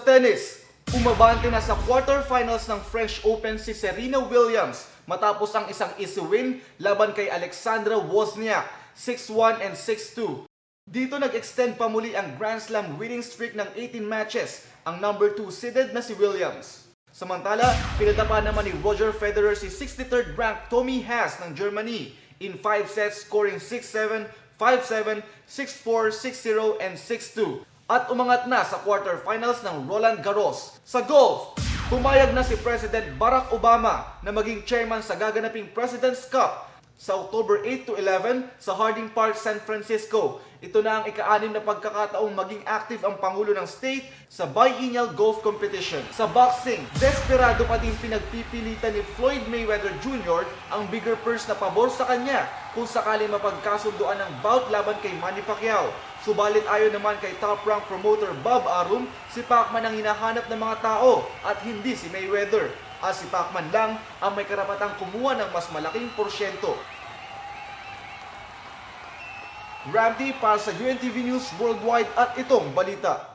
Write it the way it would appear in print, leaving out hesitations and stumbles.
tennis, umabante na sa quarterfinals ng French Open si Serena Williams matapos ang isang easy win laban kay Alexandra Wozniak, 6-1 and 6-2. Dito nag-extend pa muli ang Grand Slam winning streak ng 18 matches ang number 2 seeded na si Williams. Samantala, pinadapa naman ni Roger Federer si 63rd ranked Tommy Haas ng Germany in 5 sets scoring 6-7, 5-7, 6-4, 6-0 and 6-2. At umangat na sa quarterfinals ng Roland Garros. Sa golf, pumayag na si President Barack Obama na maging chairman sa gaganaping President's Cup sa October 8 to 11 sa Harding Park, San Francisco. Ito na ang ika-6 na pagkakataong maging active ang Pangulo ng State sa biennial golf competition. Sa boxing, desperado pa din pinagpipilitan ni Floyd Mayweather Jr. ang bigger purse na pabor sa kanya kung sakali mapagkasunduan ng bout laban kay Manny Pacquiao. Subalit ayon naman kay top-rank promoter Bob Arum, si Pacman ang hinahanap ng mga tao at hindi si Mayweather. At si Pacman lang ang may karapatang kumuha ng mas malaking porsyento. Ramdi para sa UNTV News Worldwide at itong balita.